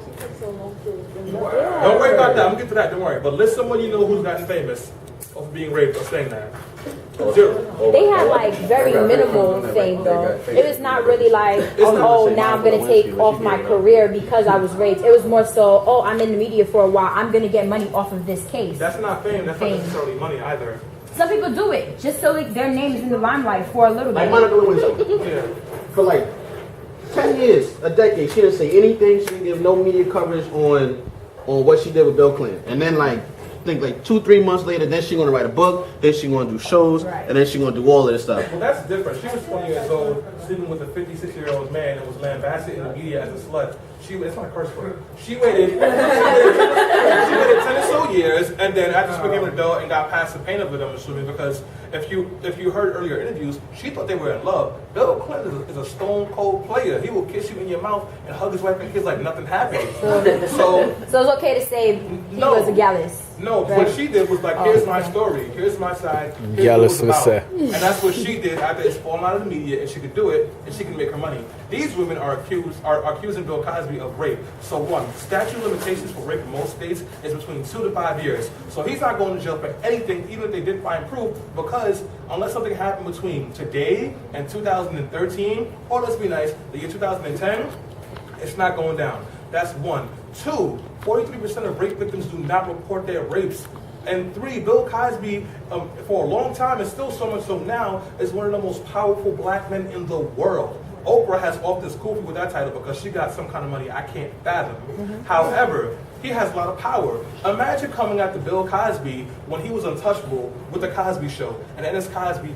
she took so long to Don't worry about that. I'm gonna get to that. Don't worry. But list someone you know who's gotten famous of being raped or saying that. Zero. They had like very minimal fame though. It was not really like, oh, now I'm gonna take off my career because I was raped. It was more so, oh, I'm in the media for a while. I'm gonna get money off of this case. That's not fame. That's not necessarily money either. Some people do it just so like, their name is in the limelight for a little bit. Like Monica Lewinsky. Yeah. For like 10 years, a decade, she didn't say anything. She didn't give no media coverage on what she did with Bill Clinton. And then like, I think like 2-3 months later, then she's gonna write a book, then she's gonna do shows, and then she's gonna do all of this stuff. Well, that's different. She was 20 years old, sleeping with a 56-year-old man and was lambasted in the media as a slut. It's not a curse word. She waited 10 or so years, and then after she became an adult and got past the pain of it, I'm assuming, because if you heard earlier interviews, she thought they were in love. Bill Clinton is a stone cold player. He will kiss you in your mouth and hug his wife and kids like nothing happened. So it's okay to say he was a gallus. No, right? What she did was like, here's my story, here's my side, here's Gallus what it's about. was And that's what she did after it's fallen out of the media, and she could do it, and she can make her money. These women are accusing Bill Cosby of rape. So one, statute of limitations for rape in most states is between 2 to 5 years. So he's not going to jail for anything, even if they did find proof, because unless something happened between today and 2013, or let's be nice, the year 2010, it's not going down. That's one. Two, 43% of rape victims do not report their rapes. And three, Bill Cosby, for a long time, and still so much so now, is one of the most powerful black men in the world. Oprah has off this goofy with that title because she got some kind of money I can't fathom. However, he has a lot of power. Imagine coming after Bill Cosby when he was untouchable with the Cosby Show, and Ennis Cosby,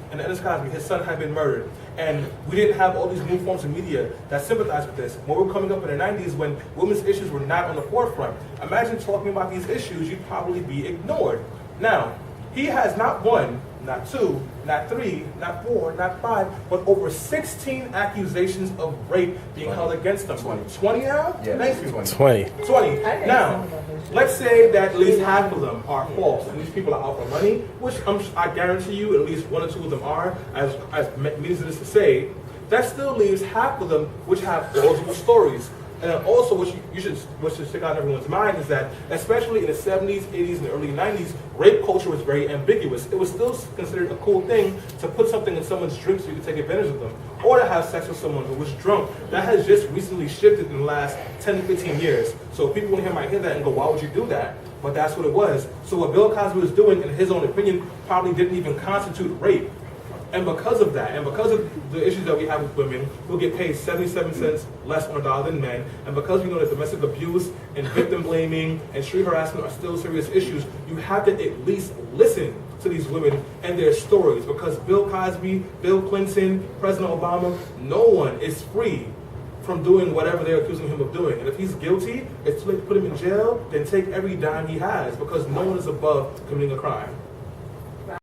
his son had been murdered, and we didn't have all these new forms of media that sympathized with this. When we were coming up in the 90s, when women's issues were not on the forefront, imagine talking about these issues, you'd probably be ignored. Now, he has not one, not two, not three, not four, not five, but over 16 accusations of rape being held against him. 20 now? Yeah, Thank you. 20. Now, let's say that at least half of them are false, and these people are out for money, which I guarantee you at least 1 or 2 of them are, as means it is to say. That still leaves half of them which have plausible stories. And also, what should stick out in everyone's mind is that, especially in the 70s, 80s, and the early 90s, rape culture was very ambiguous. It was still considered a cool thing to put something in someone's drink so you could take advantage of them, or to have sex with someone who was drunk. That has just recently shifted in the last 10 to 15 years. So people in here might hear that and go, why would you do that? But that's what it was. So what Bill Cosby was doing, in his own opinion, probably didn't even constitute rape. And because of that, and because of the issues that we have with women, we'll get paid 77 cents less on a dollar than men. And because we know that domestic abuse and victim blaming and street harassment are still serious issues, you have to at least listen to these women and their stories. Because Bill Cosby, Bill Clinton, President Obama, no one is free from doing whatever they're accusing him of doing. And if he's guilty, it's too late to put him in jail, then take every dime he has, because no one is above committing a crime.